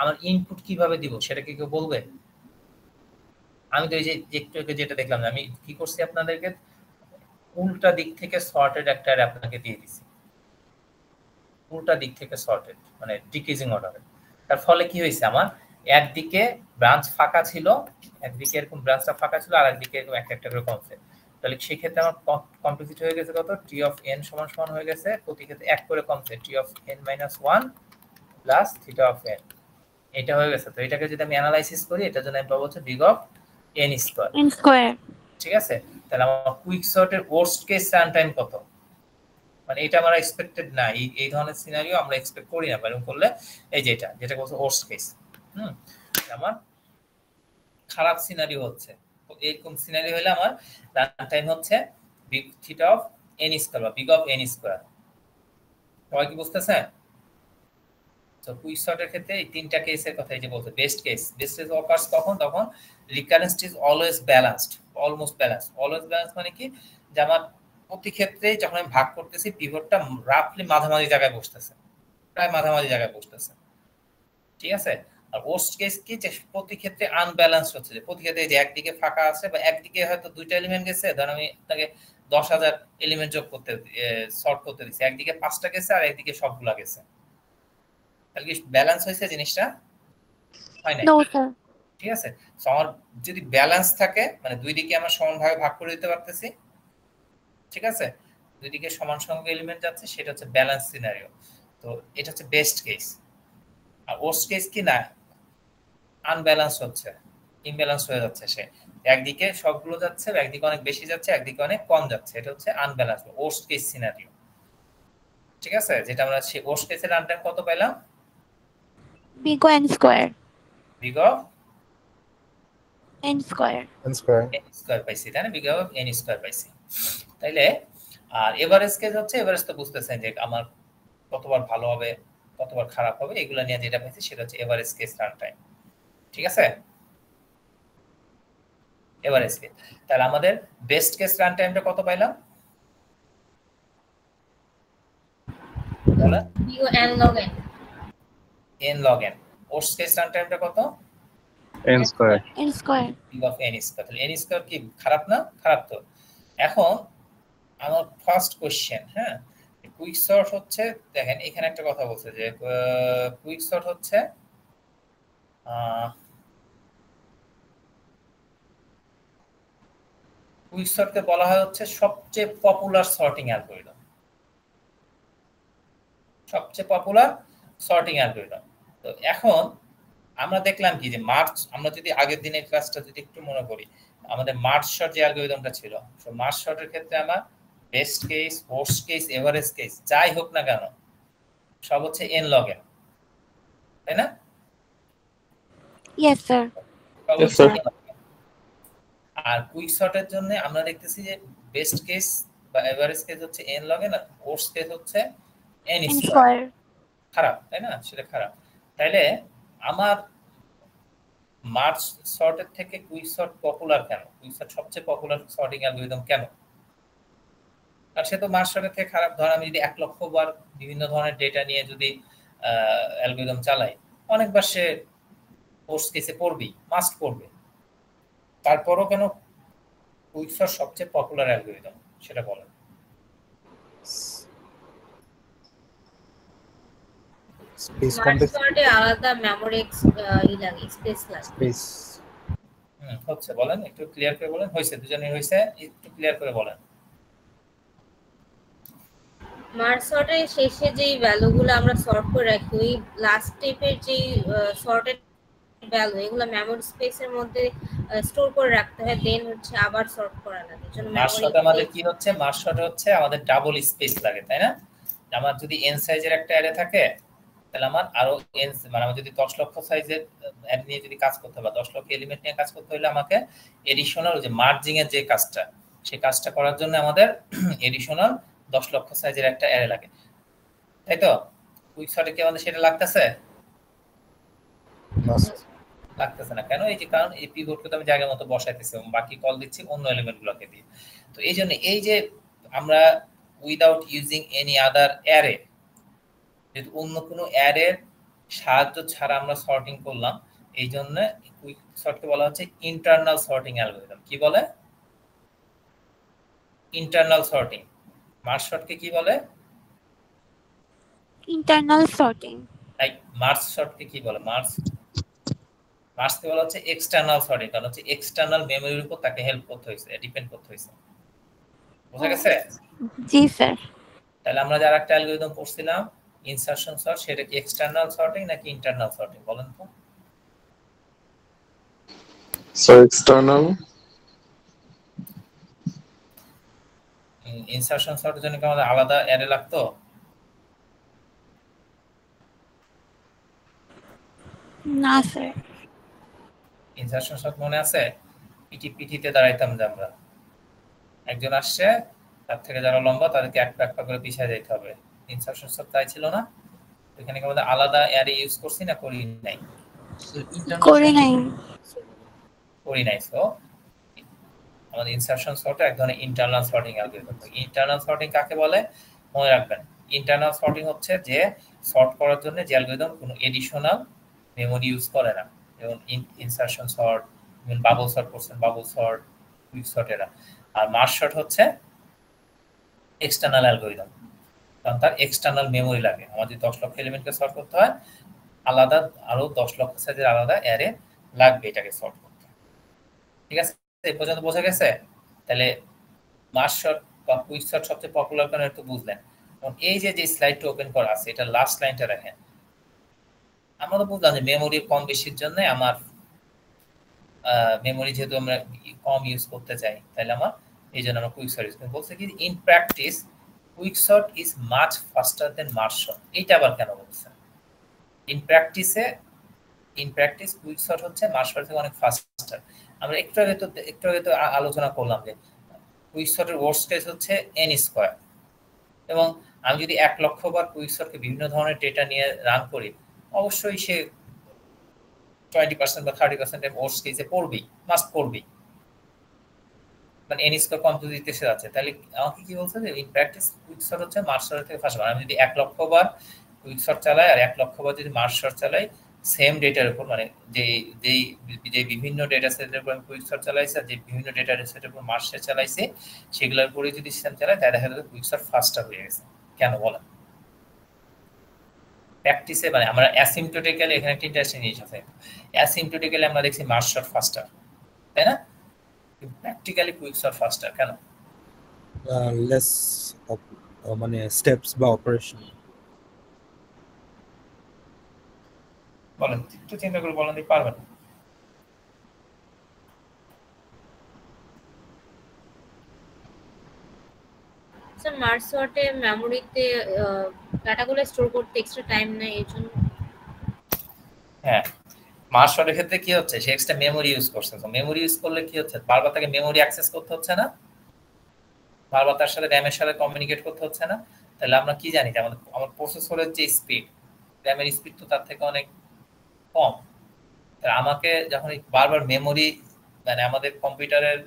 আমার ইনপুট কিভাবে দিব সেটা কি কেউ বলবে আমি তো এই যে একটু যেটা দেখলাম আমি কি করছি আপনাদেরকে উল্টা দিক থেকে সর্টেড একটা আপনাকে দিয়ে দিছি উল্টা দিক থেকে সর্টেড মানে ডিক্রিজিং অর্ডারে তার ফলে কি হয়েছে আমার একদিকে ব্রাঞ্চ ফাঁকা ছিল একদিকে এরকম ব্রাঞ্চটা ফাঁকা ছিল আর একদিকে এরকম একটা একটা করে কমছে তাহলে সেই ক্ষেত্রে আমার কমপ্লিসিটি হয়ে গেছে কত টি অফ n সমান সমান হয়ে গেছে প্রতি ক্ষেত্রে এক করে কমছে T of n - 1 plus theta of n এটা হয়ে গেছে তো এটাকে যদি আমি অ্যানালাইসিস করি এটার জন্য আমি পাবো হচ্ছে big of n square N square. ঠিক আছে তাহলে আমার কুইক সর্টের ওয়ার্স্ট কেস রান টাইম কত মানে এটা আমরা এক্সপেক্টেড না এই ধরনের সিনারিও আমরা এক্সপেক্ট করি না এরকম করলে এই যে যেটা বলছে ওয়ার্স্ট কেস আমার খারাপ সিনারিও হচ্ছে এরকম সিনারিও হলে আমার রান টাইম হচ্ছে big theta of n square বা বিগ অফ n স্কয়ার সবাই কি বুঝতেছেন তো কুইক সর্টের ক্ষেত্রে এই তিনটা কেসের কথা এই যে বলতে বেস্ট কেস অকার্স কখন তখন recurrence is always balanced almost balanced always balance মানে কি যে আমার প্রতি ক্ষেত্রে যখন আমি ভাগ করতেছি পিভটটা রাফলি মাঝামাঝি জায়গায় বসতেছে প্রায় মাঝামাঝি জায়গায় বসতেছে ঠিক আছে আর ওয়ার্স্ট কেস কি যে প্রতি ক্ষেত্রে আনব্যালেন্সড হচ্ছে যে প্রতি ক্ষেত্রে যে একদিকে ফাঁকা আছে বা একদিকে হয়তো দুইটা এলিমেন্ট গেছে ধর আমি আপনাকে 10,000 এলিমেন্ট যোগ করতে সর্ট করতে দিছি একদিকে 5টা গেছে আর একদিকে সবগুলা গেছে তাহলে কি ব্যালেন্স হয়েছে জিনিসটা হয় না No, sir. ঠিক আছে সো আমার যদি ব্যালেন্স থাকে মানে দুই দিকে আমরা সমানভাবে ভাগ করে দিতে পারতেছি ঠিক আছে দুই দিকে সমান সংখ্যক এলিমেন্ট যাচ্ছে সেটা হচ্ছে ব্যালেন্স সিনারিও তো এটা হচ্ছে বেস্ট কেস আর ওয়ার্স্ট কেস কি না আনব্যালেন্স হচ্ছে ইমব্যালেন্স হয়ে যাচ্ছে সে একদিকে সবগুলো যাচ্ছে একদিকে অনেক বেশি যাচ্ছে একদিকে অনেক কম যাচ্ছে এটা হচ্ছে আনব্যালেন্স ওয়ার্স্ট কেস সিনারিও ঠিক আছে যেটা আমরা সেই ওয়ার্স্ট কেসের রান টাইম কত পেলাম Big O n square. Big of N square. n square n square পাইছি তাই না বিগ অফ n স্কয়ার পাইছি তাইলে আর এভারেজ কেস হচ্ছে এভারেজ তো বুঝতেছেন যে আমার কতবার ভালো হবে কতবার খারাপ হবে এগুলা নিয়ে যেটা পাইছি সেটা হচ্ছে এভারেজ কেস রান টাইম ঠিক আছে এভারেজ কেস তাহলে আমাদের বেস্ট কেস রান টাইমটা কত পাইলাম বলেন u n log n n log n worst case run টাইমটা কত n square N square. Big of n square তাহলে n স্কয়ার কি খারাপ না খারাপ তো এখন আমার ফার্স্ট কোশ্চেন হ্যাঁ কুইক সর্ট হচ্ছে দেখেন এখানে একটা কথা বলছে যে কুইক সর্ট হচ্ছে কুইক সর্টকে বলা হয় হচ্ছে সবচেয়ে পপুলার সর্টিং অ্যালগরিদম সবচেয়ে পপুলার সর্টিং অ্যালগরিদম তো এখন আমরা দেখলাম কি যে মার্চ আমরা যদি আগের দিনের ক্লাসটা যদি একটু মনে করি আমাদের মার্চ শর্ট যে অ্যালগরিদমটা ছিল সো মার্চ শর্টের ক্ষেত্রে আমার best case worst case average case যাই হোক না কেন সব হচ্ছে n log n তাই না Yes, sir. Yes, sir. আর কুইক সর্টের জন্য আমরা দেখতেছি যে বেস্ট কেস বা এভারেজ কেস হচ্ছে n log n আর ওয়ার্স্ট কেস হচ্ছে n N স্কয়ার square. খারাপ তাই না সেটা খারাপ তাইলে আমার মার্চ সর্টের থেকে কুইক সর্ট পপুলার কেন কুইক সর্ট সবচেয়ে পপুলার সর্টিং অ্যালগরিদম কেন আর সে তো মার্চ সর্টের থেকে খারাপ ধর আমি যদি 1 লক্ষ বার বিভিন্ন ধরনের ডেটা নিয়ে যদি অ্যালগরিদম চালাই অনেকবার সে ওয়ার্স্ট কেসে পড়বেই মাস্ট পড়বে তারপরও কেন কুইক সর্ট সবচেয়ে পপুলার অ্যালগরিদম সেটা বলেন স্পেস মার্চ সর্টে আলাদা মেমরি লাগে স্পেস লাগে স্পেস হচ্ছে বলেন একটু ক্লিয়ার করে বলেন হইছে দুজনেই হইছে একটু ক্লিয়ার করে বলেন মার্চ সর্টের শেষে যেই ভ্যালুগুলো আমরা সর্ট করে রাখি ওই লাস্ট স্টেপের যেই সর্টের ভ্যালু এগুলো মেমরি স্পেসের মধ্যে স্টোর করে রাখতে হয়, দেন হচ্ছে আবার সর্ট করা লাগে। এর জন্য মার্জ মেমরি শর্টে আমাদের কি হচ্ছে, মার্জ শর্টে হচ্ছে আমাদের ডাবল স্পেস লাগে, তাই না? আমার যদি n সাইজের একটা অ্যারে থাকে তাহলে আমার আরো n, মানে আমার যদি 10 লক্ষ সাইজের অ্যারে নিয়ে যদি কাজ করতে হয় বা 10 লক্ষ এলিমেন্ট নিয়ে কাজ করতে হলে আমাকে এডিশনাল যে মার্জিং এর যে কাজটা, সেই কাজটা করার জন্য আমাদের এডিশনাল 10 লক্ষ সাইজের একটা অ্যারে লাগে, তাই তো? কুইকশর্টে কি আমাদের সেটা লাগতেছে? লাগতেছে না কেন? এই যে কারণ এই পিভটকে তো আমি জায়গা মতো বসাইতেছি এবং বাকি কল দিচ্ছি অন্য এলিমেন্টগুলোকে দিয়ে। তো এই জন্য এই যে আমরা without using any other array, যেহেতু অন্য কোনো অ্যারের সাহায্য ছাড়া আমরা সর্টিং করলাম, এই জন্য কুইক সর্টকে বলা হচ্ছে ইন্টারনাল সর্টিং অ্যালগরিদম। কি বলে? Internal sorting. মার্জ শর্টকে কি বলে? Internal sorting. তাই মার্জ শর্টকে কি বলে? মার্জকে বলা হচ্ছে এক্সটার্নাল সর্টিং, কারণ হচ্ছে এক্সটার্নাল মেমরির উপর তাকে হেল্প করতে হয়েছে, ডিপেন্ড করতে হয়েছে। বুঝা গেছে? জি স্যার। তাহলে আমরা যারা একটা অ্যালগরিদম পড়ছিলাম ইনসারশন সর্ট, সেটা কি এক্সটার্নাল সর্টিং নাকি ইন্টারনাল সর্টিং বলেন তো? So external. ইনসারশন সর্টের জন্য কি আমাদের আলাদা অ্যারে লাগতো? না স্যার। ইনসারশন সর্ট মনে আছে? পিটিতে দাঁড়াইতাম যে আমরা, একজন আসছে তার থেকে যারা লম্বা তাদেরকে এক পা করে পিছিয়ে যেতে হবে। ইনসারশন সর্ট তাই ছিল না? এখানে কি আমাদের আলাদা অ্যারে ইউজ করছি না করি নাই? করে নাই। করি নাই। সো আমাদের ইনসারশন সর্ট এক ধরনের internal sorting algorithm. Internal sorting কাকে বলে মনে রাখবেন। ইন্টারনাল সর্টিং হচ্ছে যে সর্ট করার জন্য যে অ্যালগরিদম কোনো এডিশনাল মেমরি ইউজ করে না, যেমন ইনসারশন সর্ট, যেমন বাবল সর্ট করছেন, বাবল সর্ট, কুইক সর্ট এরা। আর মার্জ সর্ট হচ্ছে এক্সটার্নাল অ্যালগরিদম, কারণ তার এক্সটার্নাল মেমরি লাগে। আমাদের 10 লক্ষ এলিমেন্টকে সর্ট করতে হয়, আলাদা আরো 10 লক্ষ সাইজের আলাদা অ্যারে লাগবে এটাকে সর্ট করতে। ঠিক আছে, এই পর্যন্ত বোঝা গেছে? তাহলে মার্জ শর্ট বা কুইক শর্ট সবচেয়ে পপুলার কারণ একটু বুঝলেন। এবং এই যে স্লাইডটা ওপেন করা আছে, এটা লাস্ট লাইনটা রাখেন। আমরা তো বুঝলাম যে মেমোরির কম বেশির জন্য আমার মেমোরি যেহেতু আমরা কম ইউজ করতে চাই, তাহলে আমার এই জন্য আমরা কুইক শর্ট ইউজ করি। বলছে কি in practice quick sort is much faster than merge sort. এইটা আবার কেন বলছে? ইন প্র্যাকটিস কুইক শর্ট হচ্ছে মার্জ শর্ট থেকে অনেক ফাস্টার। আমরা একটু আগে তো আলোচনা করলাম যে কুইক শর্টের ওয়ার্স্ট কেস হচ্ছে n স্কয়ার, এবং আমি যদি 1 লক্ষ বার কুইক শর্টকে বিভিন্ন ধরনের ডেটা নিয়ে রান করি, অবশ্যই সে 20% বা 30% এর ওয়ার্স্ট কেসে পড়বেই, মাস্ট পড়বেই, মানে n স্কয়ার কমপ্লিট দিতে যাচ্ছে। তাহলে আমাকে কি বলছে যে ইন প্র্যাকটিস কুইক শর্ট হচ্ছে মার্জ শর্ট থেকে ফাস্ট। আমি যদি 1 লক্ষ বার কুইক শর্ট চালাই আর 1 লক্ষ বার যদি মার্জ শর্ট চালাই সেম ডেটার উপর, মানে যে বিভিন্ন ডেটা সেটের উপর আমি কুইক শর্ট চালাইছি আর যে বিভিন্ন ডেটা সেটের উপর মার্জ শর্ট চালাইছি, সেগুলোর উপরে যদি সিস্টেম চালাই তাহলে দেখা যাবে কুইক শর্ট ফাস্টার হয়ে গেছে। কেন বলেন? প্র্যাকটিসে মানে আমরা অ্যাসিম্পটোটিক্যালি, এখানে একটা ইন্টারেস্টিং জিনিস আছে, অ্যাসিম্পটোটিক্যালি আমরা দেখছি মার্জ শর্ট ফাস্টার, তাই না? প্র্যাকটিক্যালি কুইক শর্ট ফাস্টার কেন? লেস মানে স্টেপস বা অপারেশন। বলেন, একটু চিন্তা করে বলেন, পারবেন? স্যার মার্জ শর্টে মেমোরিতে ডাটাগুলো স্টোর করতে এক্সট্রা টাইম নেয়, এর জন্য। হ্যাঁ, মার্জ শর্টের ক্ষেত্রে কি হচ্ছে, সে এক্সট্রা মেমোরি ইউজ করছে। তো মেমোরি ইউজ করলে কি হচ্ছে, বারবার তাকে মেমোরি অ্যাক্সেস করতে হচ্ছে না, বারবার তার সাথে র্যামের সাথে কমিউনিকেট করতে হচ্ছে না। তাহলে আমরা কি জানি যে আমার প্রসেসরের যে স্পিড, র্যামের স্পিড তো তার থেকে অনেক কম। তাহলে আমাকে যখন বারবার মেমোরি, মানে আমাদের কম্পিউটারের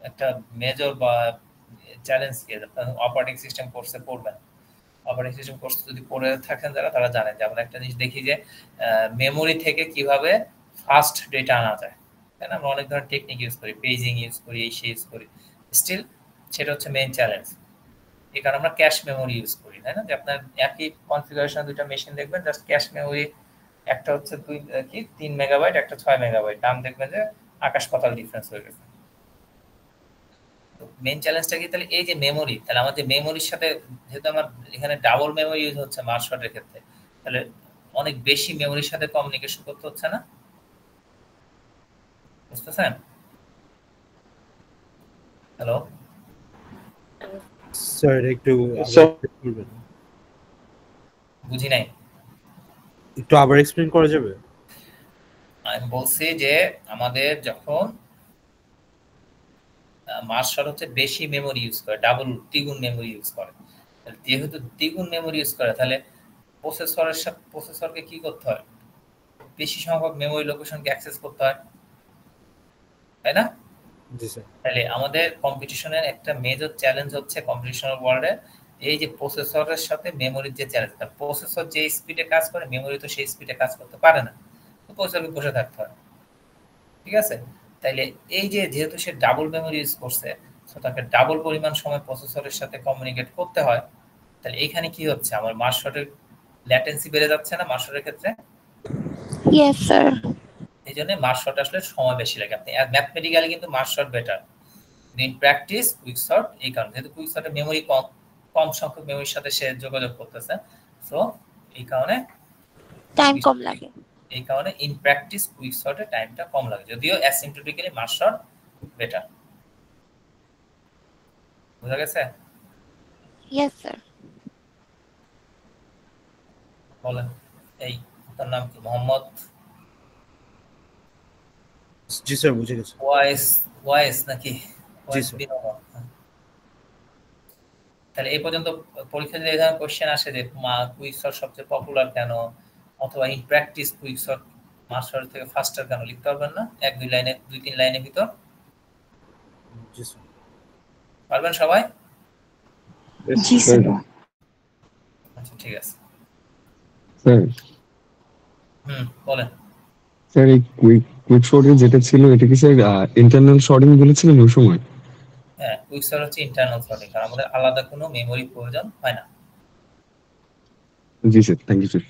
একটা মেজর বা চ্যালেঞ্জ কি, অপারেটিং সিস্টেম কোর্সে পড়বেন, অপারেটিং সিস্টেম কোর্স যদি পড়ে থাকেন যারা, তারা জানেন যে আমরা একটা জিনিস দেখি যে মেমোরি থেকে কিভাবে ফাস্ট ডেটা আনা যায়, তাই না? আমরা অনেক ধরনের টেকনিক ইউজ করি, পেজিং ইউজ করি, এই ইউজ করি, স্টিল সেটা হচ্ছে মেইন চ্যালেঞ্জ। এই কারণে আমরা ক্যাশ মেমোরি ইউজ করি, তাই না? যে আপনার একই কনফিগারেশন দুইটা মেশিন দেখবেন, জাস্ট ক্যাশ মেমোরি একটা হচ্ছে 3 মেগাবাইট, একটা 6 মেগাবাইট, দাম দেখবেন যে আকাশ পাতাল ডিফারেন্স হয়ে গেছে। মেইন চ্যালেঞ্জটা কি? তাহলে এই যে মেমোরি, তাহলে আমাদের মেমোরির সাথে যেহেতু আমার এখানে ডাবল মেমোরি ইউজ হচ্ছে মার্জ শর্টের ক্ষেত্রে, তাহলে অনেক বেশি মেমোরির সাথে কমিউনিকেশন করতে হচ্ছে না? বুঝতেছেন? হ্যালো স্যার একটু Sir. করবেন, বুঝি নাই। একটু আবার এক্সপ্লেইন করা যাবে? আমি বলছি যে আমাদের যখন মার্শাল হচ্ছে বেশি মেমোরি ইউজ করে, ডাবল দ্বিগুণ মেমোরি ইউজ করে। যেহেতু দ্বিগুণ মেমোরি ইউজ করে তাহলে প্রসেসরকে কি করতে হয়? বেশি সংখ্যক মেমোরি লোকেশনকে অ্যাক্সেস করতে হয়, তাই না? জি স্যার। তাহলে আমাদের কম্পিটিশনের একটা মেজর চ্যালেঞ্জ হচ্ছে কম্পিটিশনাল ওয়ার্ল্ডে এই যে প্রসেসরের সাথে মেমোরির যে চ্যালেঞ্জ। প্রসেসর যে স্পিডে কাজ করে মেমোরি তো সেই স্পিডে কাজ করতে পারে না, তো প্রসেসরকে বসে থাকতে হয়। ঠিক আছে? তাইলে এই যে যেহেতু সে ডাবল মেমোরি ইউজ করছে, তো তাকে ডাবল পরিমাণ সময় প্রসেসরের সাথে কমিউনিকেট করতে হয়। তাহলে এখানে কি হচ্ছে, আমার মার্শটের ল্যাটেন্সি বেড়ে যাচ্ছে না মার্শটের ক্ষেত্রে? Yes sir. এই জন্য মার্শট আসলে সময় বেশি লাগে। আপনি ম্যাথমেটিক্যালি কিন্তু merge sort better, in practice quick sort. এই কারণে যেহেতু কুইক শর্টের মেমোরি কম সংখ্যক মেমোরির সাথে সে যোগাযোগ করতেছে, সো এই কারণে টাইম কম লাগে। এই কারণে ইন প্র্যাকটিস কুইক শর্টে টাইমটা কম লাগে, যদিও অ্যাসিম্পটোটিক্যালি মার্শট বেটার। বুঝা গেছে? Yes sir. বলেন, এই তার নাম কি? মোহাম্মদ জি স্যার, বুঝে গেছি। ওয়াইস নাকি? জি স্যার। তাহলে এই পর্যন্ত পরীক্ষা যদি এই ধরনের কোশ্চেন আসে যে কুইক শর্ট সবচেয়ে পপুলার কেন, অথবা ইন প্র্যাকটিস কুইক শর্ট মার্শট থেকে ফাস্টার কেন, লিখতে পারবেন না 2-3 লাইনের ভিতর? জি স্যার। পারবেন সবাই? জি স্যার। আচ্ছা ঠিক আছে। স্যার বলেন। স্যার এই কুইক শর্টে যেটা ছিল এটা কি স্যার ইন্টারনাল শর্টিং বলেছিলেন ওই সময়? হ্যাঁ, কুইক শর্ট হচ্ছে ইন্টারনাল শর্টিং, কারণ আমাদের আলাদা কোনো মেমোরি প্রয়োজন হয় না। জি স্যার, থ্যাংক ইউ স্যার।